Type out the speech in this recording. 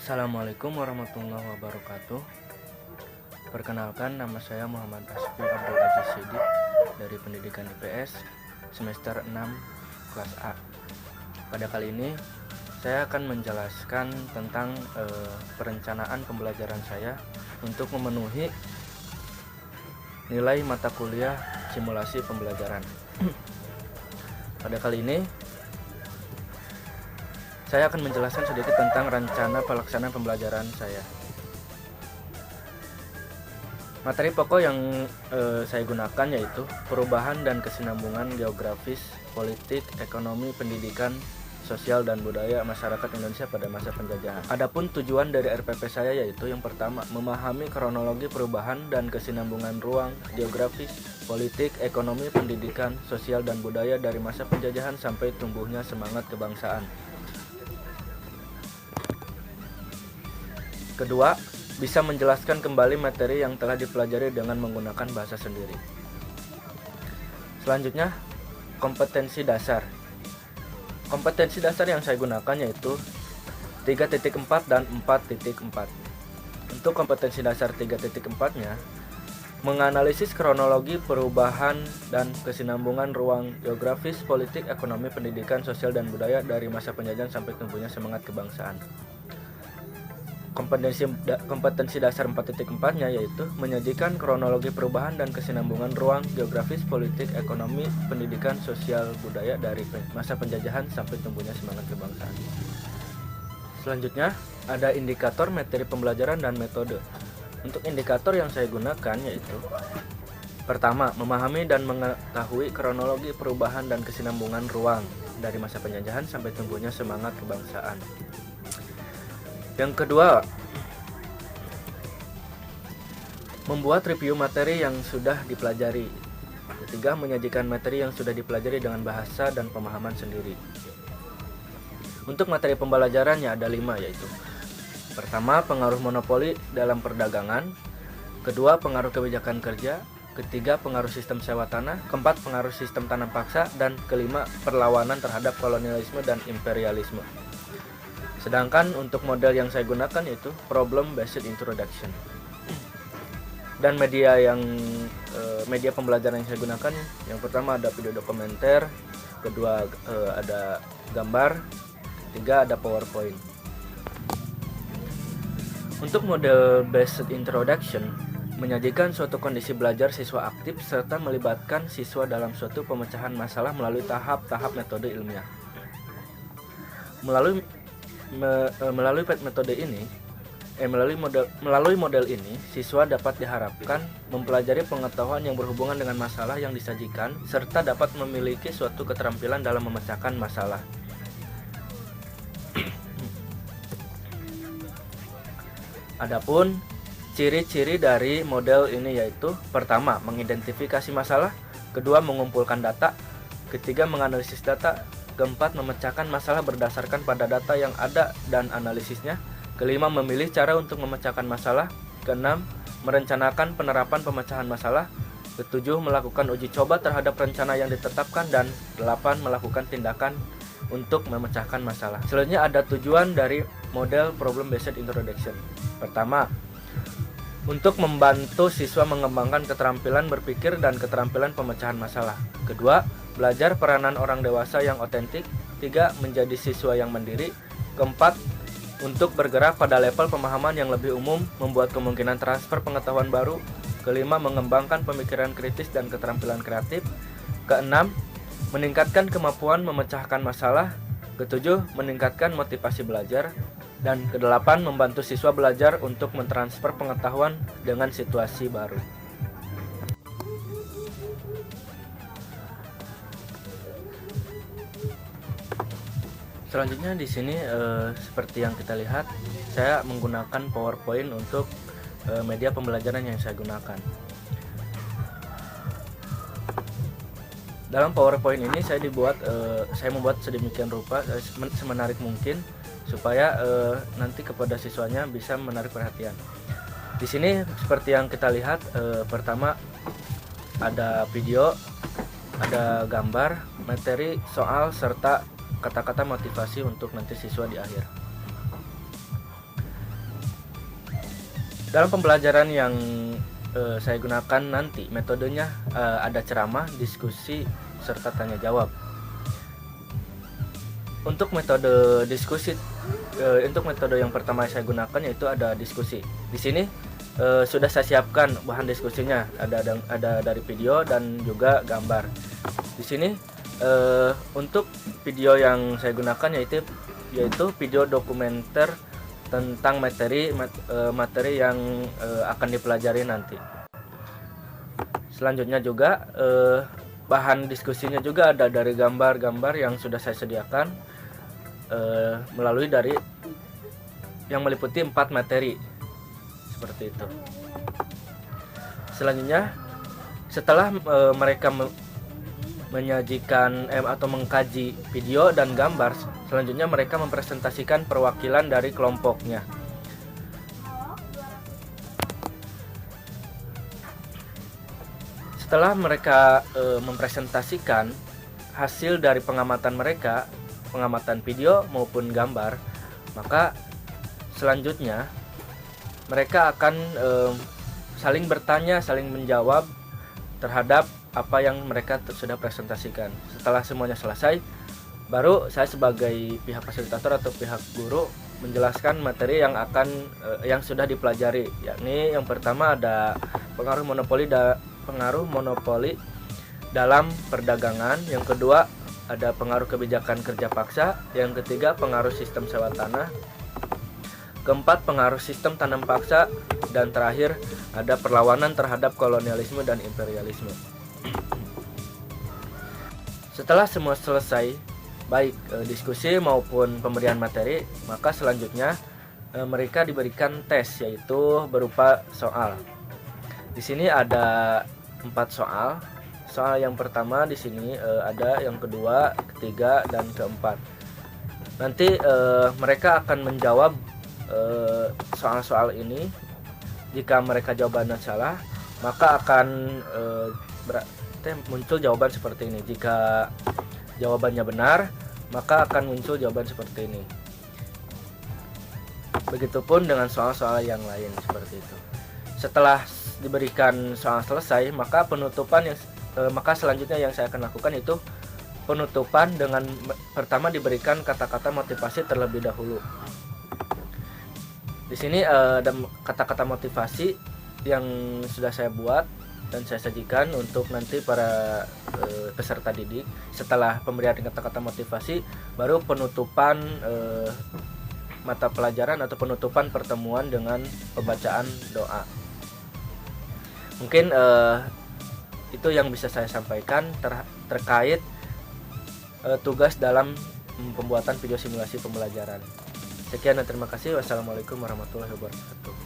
Assalamualaikum warahmatullahi wabarakatuh. Perkenalkan, nama saya Muhammad Asfi Abdul Aziz Sidik dari Pendidikan IPS semester 6 kelas A. Pada kali ini saya akan menjelaskan tentang perencanaan pembelajaran saya untuk memenuhi nilai mata kuliah simulasi pembelajaran. Pada kali ini saya akan menjelaskan sedikit tentang rencana pelaksanaan pembelajaran saya. Materi pokok yang saya gunakan yaitu perubahan dan kesinambungan geografis, politik, ekonomi, pendidikan, sosial dan budaya masyarakat Indonesia pada masa penjajahan. Adapun tujuan dari RPP saya yaitu yang pertama, memahami kronologi perubahan dan kesinambungan ruang geografis, politik, ekonomi, pendidikan, sosial dan budaya dari masa penjajahan sampai tumbuhnya semangat kebangsaan. Kedua, bisa menjelaskan kembali materi yang telah dipelajari dengan menggunakan bahasa sendiri. Selanjutnya, kompetensi dasar. Kompetensi dasar yang saya gunakan yaitu 3.4 dan 4.4. Untuk kompetensi dasar 3.4-nya, menganalisis kronologi perubahan dan kesinambungan ruang geografis, politik, ekonomi, pendidikan, sosial dan budaya dari masa penjajahan sampai tumbuhnya semangat kebangsaan. Kompetensi dasar 4.4-nya yaitu menyajikan kronologi perubahan dan kesinambungan ruang geografis, politik, ekonomi, pendidikan, sosial, budaya dari masa penjajahan sampai tumbuhnya semangat kebangsaan. Selanjutnya, ada indikator materi pembelajaran dan metode. Untuk indikator yang saya gunakan yaitu pertama, memahami dan mengetahui kronologi perubahan dan kesinambungan ruang dari masa penjajahan sampai tumbuhnya semangat kebangsaan. Yang kedua, membuat review materi yang sudah dipelajari. Ketiga, menyajikan materi yang sudah dipelajari dengan bahasa dan pemahaman sendiri. Untuk materi pembelajarannya ada 5 yaitu: pertama, pengaruh monopoli dalam perdagangan. Kedua, pengaruh kebijakan kerja. Ketiga, pengaruh sistem sewa tanah. Keempat, pengaruh sistem tanam paksa. Dan kelima, perlawanan terhadap kolonialisme dan imperialisme. Sedangkan untuk model yang saya gunakan yaitu problem based introduction. Dan media pembelajaran yang saya gunakan, yang pertama ada video dokumenter, kedua ada gambar, ketiga ada PowerPoint. Untuk model based introduction, menyajikan suatu kondisi belajar siswa aktif serta melibatkan siswa dalam suatu pemecahan masalah melalui tahap-tahap metode ilmiah. Melalui model ini, siswa dapat diharapkan mempelajari pengetahuan yang berhubungan dengan masalah yang disajikan serta dapat memiliki suatu keterampilan dalam memecahkan masalah. Adapun ciri-ciri dari model ini yaitu pertama, mengidentifikasi masalah, kedua, mengumpulkan data, ketiga, menganalisis data, keempat, memecahkan masalah berdasarkan pada data yang ada dan analisisnya. Kelima, memilih cara untuk memecahkan masalah. Keenam, merencanakan penerapan pemecahan masalah. Ketujuh, melakukan uji coba terhadap rencana yang ditetapkan. Dan 8, melakukan tindakan untuk memecahkan masalah. Selanjutnya ada tujuan dari model problem based introduction. Pertama, untuk membantu siswa mengembangkan keterampilan berpikir dan keterampilan pemecahan masalah. Kedua, belajar peranan orang dewasa yang otentik. Tiga, menjadi siswa yang mandiri. Keempat, untuk bergerak pada level pemahaman yang lebih umum, membuat kemungkinan transfer pengetahuan baru. Kelima, mengembangkan pemikiran kritis dan keterampilan kreatif. Keenam, meningkatkan kemampuan memecahkan masalah. Ketujuh, meningkatkan motivasi belajar. Dan kedelapan, membantu siswa belajar untuk mentransfer pengetahuan dengan situasi baru. Selanjutnya di sini seperti yang kita lihat, saya menggunakan PowerPoint untuk media pembelajaran yang saya gunakan. Dalam PowerPoint ini saya membuat sedemikian rupa semenarik mungkin supaya nanti kepada siswanya bisa menarik perhatian. Di sini seperti yang kita lihat, pertama ada video, ada gambar, materi, soal serta kata-kata motivasi untuk nanti siswa di akhir. Dalam pembelajaran yang saya gunakan nanti metodenya ada ceramah, diskusi, serta tanya jawab. Untuk metode diskusi, untuk metode yang pertama saya gunakan yaitu ada diskusi. Di sini sudah saya siapkan bahan diskusinya, ada dari video dan juga gambar. Di sini untuk video yang saya gunakan yaitu video dokumenter tentang materi yang akan dipelajari nanti. Selanjutnya juga bahan diskusinya juga ada dari gambar-gambar yang sudah saya sediakan melalui dari yang meliputi 4 materi seperti itu. Selanjutnya setelah mereka menyajikan atau mengkaji video dan gambar, selanjutnya mereka mempresentasikan perwakilan dari kelompoknya. Setelah mereka mempresentasikan hasil dari pengamatan mereka, pengamatan video maupun gambar, maka selanjutnya mereka akan saling bertanya, saling menjawab terhadap apa yang mereka sudah presentasikan. Setelah semuanya selesai, baru saya sebagai pihak fasilitator atau pihak guru menjelaskan materi yang sudah dipelajari, yakni yang pertama ada pengaruh monopoli dalam perdagangan, yang kedua ada pengaruh kebijakan kerja paksa, yang ketiga pengaruh sistem sewa tanah, keempat pengaruh sistem tanam paksa, dan terakhir ada perlawanan terhadap kolonialisme dan imperialisme. Setelah semua selesai, baik diskusi maupun pemberian materi, maka selanjutnya mereka diberikan tes, yaitu berupa soal. Di sini ada 4 soal. Soal yang pertama di sini ada, yang kedua, ketiga, dan keempat. Nanti mereka akan menjawab soal-soal ini. Jika mereka jawabannya salah, maka akan muncul jawaban seperti ini. Jika jawabannya benar, maka akan muncul jawaban seperti ini. Begitupun dengan soal-soal yang lain seperti itu. Setelah diberikan soal selesai, maka selanjutnya yang saya akan lakukan itu penutupan dengan pertama diberikan kata-kata motivasi terlebih dahulu. Di sini ada kata-kata motivasi yang sudah saya buat dan saya sajikan untuk nanti para peserta didik. Setelah pemberian kata-kata motivasi, baru penutupan mata pelajaran atau penutupan pertemuan dengan pembacaan doa. Mungkin itu yang bisa saya sampaikan terkait tugas dalam pembuatan video simulasi pembelajaran. Sekian dan terima kasih. Wassalamualaikum warahmatullahi wabarakatuh.